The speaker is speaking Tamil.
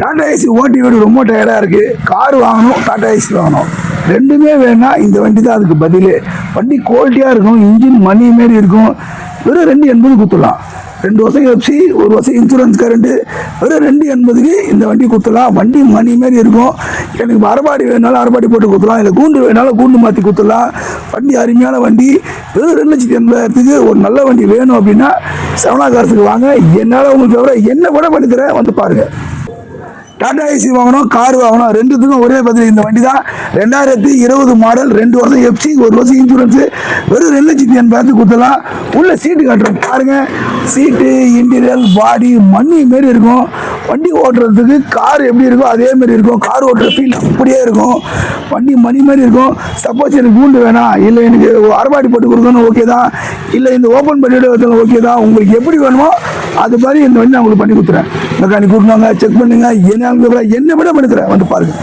டாடா ஏசி ஓட்டி வீடு ரொம்ப டயர்டாக இருக்குது. கார் வாங்கணும், டாடா ஏசி வாங்கணும். ரெண்டுமே வேணா இந்த வண்டி தான் அதுக்கு பதில். வண்டி குவாலிட்டியாக இருக்கும், இன்ஜின் மணி மாரி இருக்கும். வெறும் 280 கொடுத்துடலாம். 2 வருஷம் எஃப்சி, 1 வருஷம் இன்சூரன்ஸ் கரண்ட்டு. வெறும் 280க்கு இந்த வண்டி கொடுத்துடலாம். வண்டி மணி மாரி இருக்கும். எனக்கு அரபாடி வேணாலும் அரபாடி போட்டு கொடுத்துடலாம், இல்லை கூண்டு வேணாலும் கூண்டு மாற்றி கொடுத்துடலாம். வண்டி அருமையான வண்டி. வெறும் 2,80,000க்கு ஒரு நல்ல வண்டி வேணும் அப்படின்னா சரவணா கார்ஸுக்கு வாங்க. என்னால் உங்களுக்கு என்ன கூட பண்ணித்தரேன், வந்து பாருங்கள். டாடா ஏசி வாங்கணும், கார் வாங்கணும், ரெண்டுத்துக்கும் ஒரே பதில் இந்த வண்டி தான். 2020 மாடல், 2 வருஷம் எஃப்சி, 1 வருஷம் இன்சூரன்ஸு. வெறும் 2,80,000 கொடுத்துடலாம். உள்ள சீட்டு காட்டுறோம் பாருங்க. சீட்டு, இன்டீரியல், பாடி மண்ணி மாரி இருக்கும். வண்டி ஓட்டுறதுக்கு கார் எப்படி இருக்கோ அதே மாதிரி இருக்கும். கார் ஓட்டுற ஃபீல் அப்படியே இருக்கும். வண்டி மணி மாதிரி இருக்கும். சப்போஸ் எனக்கு கூண்டு வேணாம், இல்லை எனக்கு அரபாடி போட்டு கொடுக்கணும், ஓகே தான். இல்லை இந்த ஓப்பன் பண்ணிவிட வைக்கணும், ஓகே தான். உங்களுக்கு எப்படி வேணுமோ அது மாதிரி இந்த வண்டி நான் உங்களுக்கு பண்ணி கொடுத்துறேன். மெக்கானிக் கூட்டினாங்க, செக் பண்ணுங்க, என்ன விட பண்ணி தரேன், வந்து பாருங்க.